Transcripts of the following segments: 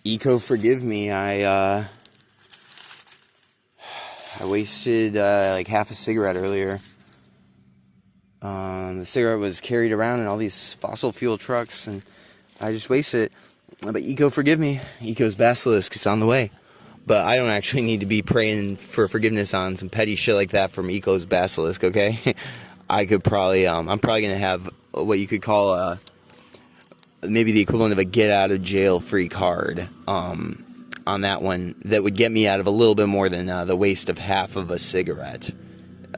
Eco, forgive me. I wasted like half a cigarette earlier. The cigarette was carried around in all these fossil fuel trucks, and I just wasted it. But Eco, forgive me. Eco's basilisk is on the way. But I don't actually need to be praying for forgiveness on some petty shit like that from Eco's basilisk, okay? I could probably, I'm probably going to have what you could call maybe the equivalent of a get out of jail free card on that one that would get me out of a little bit more than the waste of half of a cigarette,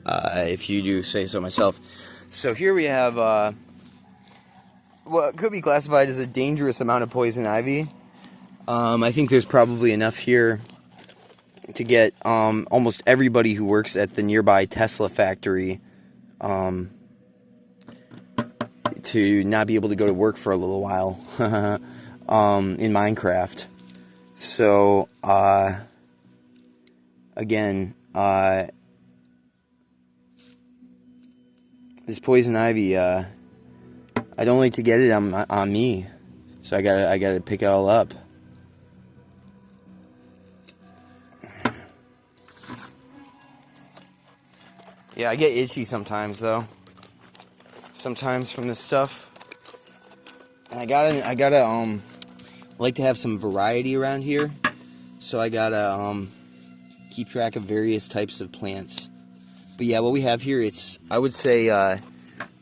if you do say so myself. So here we have what could be classified as a dangerous amount of poison ivy. I think there's probably enough here to get almost everybody who works at the nearby Tesla factory to not be able to go to work for a little while in Minecraft. So, again, this poison ivy, I don't like to get it on me, so I gotta pick it all up. Yeah, I get itchy sometimes though. Sometimes from this stuff, and I gotta like to have some variety around here, so I gotta keep track of various types of plants. But yeah, what we have here, it's, I would say,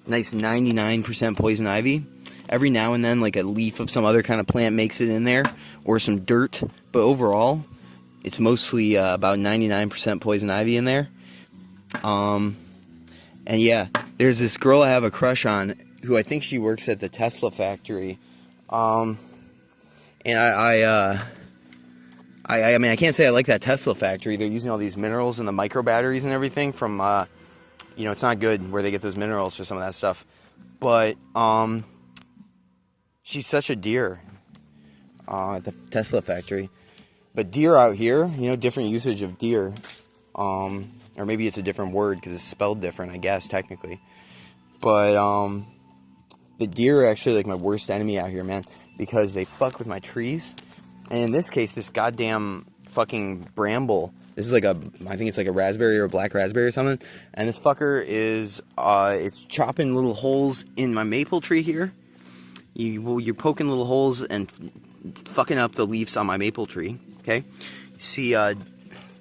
nice 99% poison ivy. Every now and then, like a leaf of some other kind of plant makes it in there, or some dirt. But overall, it's mostly about 99% poison ivy in there. And yeah, there's this girl I have a crush on, who I think she works at the Tesla factory. And I mean, I can't say I like that Tesla factory. They're using all these minerals in the micro batteries and everything from, you know, it's not good where they get those minerals for some of that stuff. But, she's such a deer, at the Tesla factory. But deer out here, you know, different usage of deer. Or maybe it's a different word because it's spelled different, I guess, technically. But, the deer are actually like my worst enemy out here, man, because they fuck with my trees. And in this case, this goddamn fucking bramble, this is like a, I think it's like a raspberry or a black raspberry or something. And this fucker is, it's chopping little holes in my maple tree here. You're poking little holes and fucking up the leaves on my maple tree, okay? You see,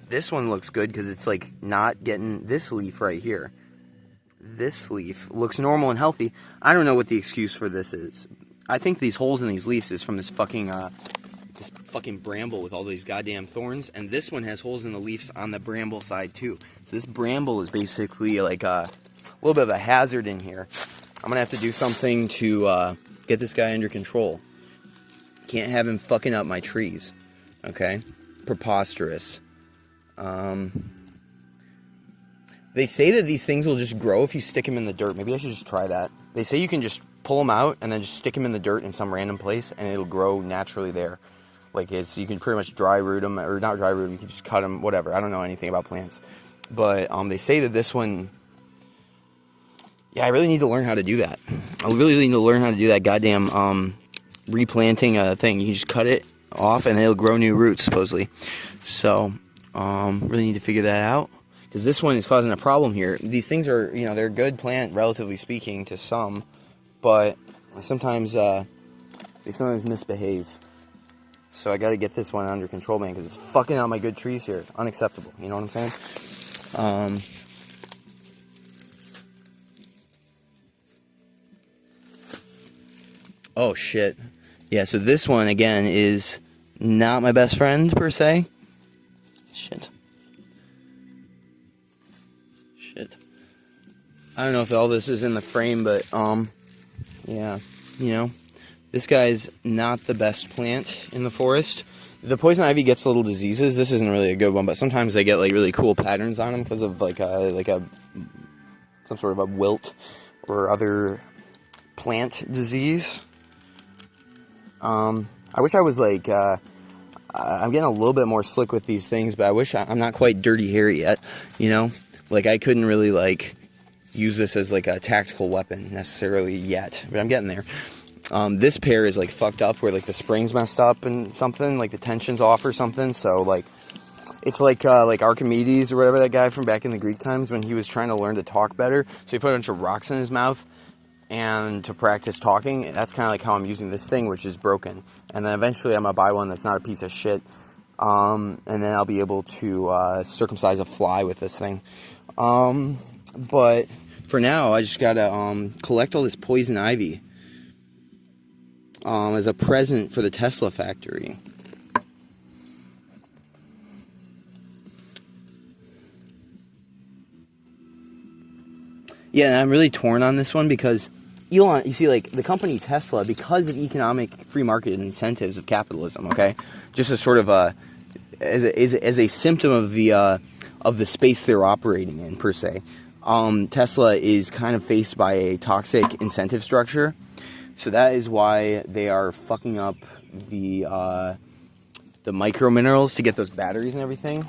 this one looks good because it's like not getting this leaf right here. This leaf looks normal and healthy. I don't know what the excuse for this is. I think these holes in these leaves is from this fucking bramble with all these goddamn thorns. And this one has holes in the leaves on the bramble side too. So this bramble is basically like a little bit of a hazard in here. I'm gonna have to do something to get this guy under control. Can't have him fucking up my trees. Okay? Preposterous. They say that these things will just grow if you stick them in the dirt. Maybe I should just try that. They say you can just pull them out and then just stick them in the dirt in some random place and it'll grow naturally there. Like it's, you can pretty much dry root them, or not dry root them, you can just cut them, whatever. I don't know anything about plants. But they say that this one, yeah, I really need to learn how to do that. I really need to learn how to do that goddamn replanting thing. You can just cut it off and it'll grow new roots, supposedly. So, really need to figure that out. Because this one is causing a problem here. These things are, you know, they're a good plant, relatively speaking, to some. But sometimes, they sometimes misbehave. So I gotta get this one under control, man, because it's fucking out my good trees here. It's unacceptable, you know what I'm saying? Oh, shit. Yeah, so this one, again, is not my best friend, per se. Shit. I don't know if all this is in the frame, but, yeah, you know, this guy's not the best plant in the forest. The poison ivy gets little diseases. This isn't really a good one, but sometimes they get, like, really cool patterns on them because of, some sort of a wilt or other plant disease. I wish I was, like, I'm getting a little bit more slick with these things, but I wish I'm not quite Dirty Harry yet, you know? Like, I couldn't really, like, use this as, like, a tactical weapon necessarily yet, but I'm getting there. This pair is like fucked up where like the spring's messed up and something, like the tension's off or something. So like it's like Archimedes or whatever, that guy from back in the Greek times when he was trying to learn to talk better. So he put a bunch of rocks in his mouth and to practice talking. That's kind of like how I'm using this thing, which is broken. And then eventually I'm gonna buy one that's not a piece of shit. And then I'll be able to circumcise a fly with this thing. But for now, I just gotta collect all this poison ivy as a present for the Tesla factory. Yeah, and I'm really torn on this one because Elon, you see, like the company Tesla, because of economic free market incentives of capitalism, okay, just as sort of as a symptom of the space they're operating in per se. Tesla is kind of faced by a toxic incentive structure, so that is why they are fucking up the micro minerals to get those batteries and everything.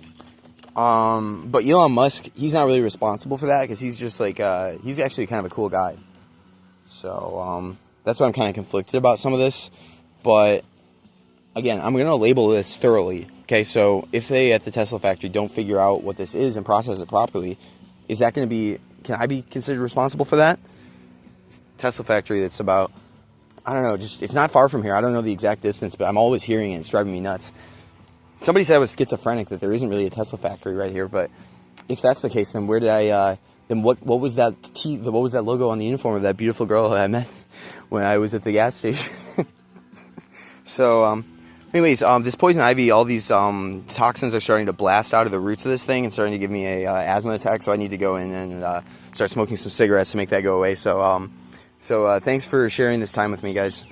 But Elon Musk, he's not really responsible for that because he's just like he's actually kind of a cool guy. So that's why I'm kind of conflicted about some of this. But again, I'm gonna label this thoroughly. Okay, so if they at the Tesla factory don't figure out what this is and process it properly, is that going to be, can I be considered responsible for that? Tesla factory that's about, I don't know, just, it's not far from here. I don't know the exact distance, but I'm always hearing it. It's driving me nuts. Somebody said I was schizophrenic, that there isn't really a Tesla factory right here, but if that's the case, then where did I, then what was that what was that logo on the uniform of that beautiful girl that I met when I was at the gas station? So, anyways, this poison ivy, all these toxins are starting to blast out of the roots of this thing and starting to give me a asthma attack. So I need to go in and start smoking some cigarettes to make that go away. So, thanks for sharing this time with me, guys.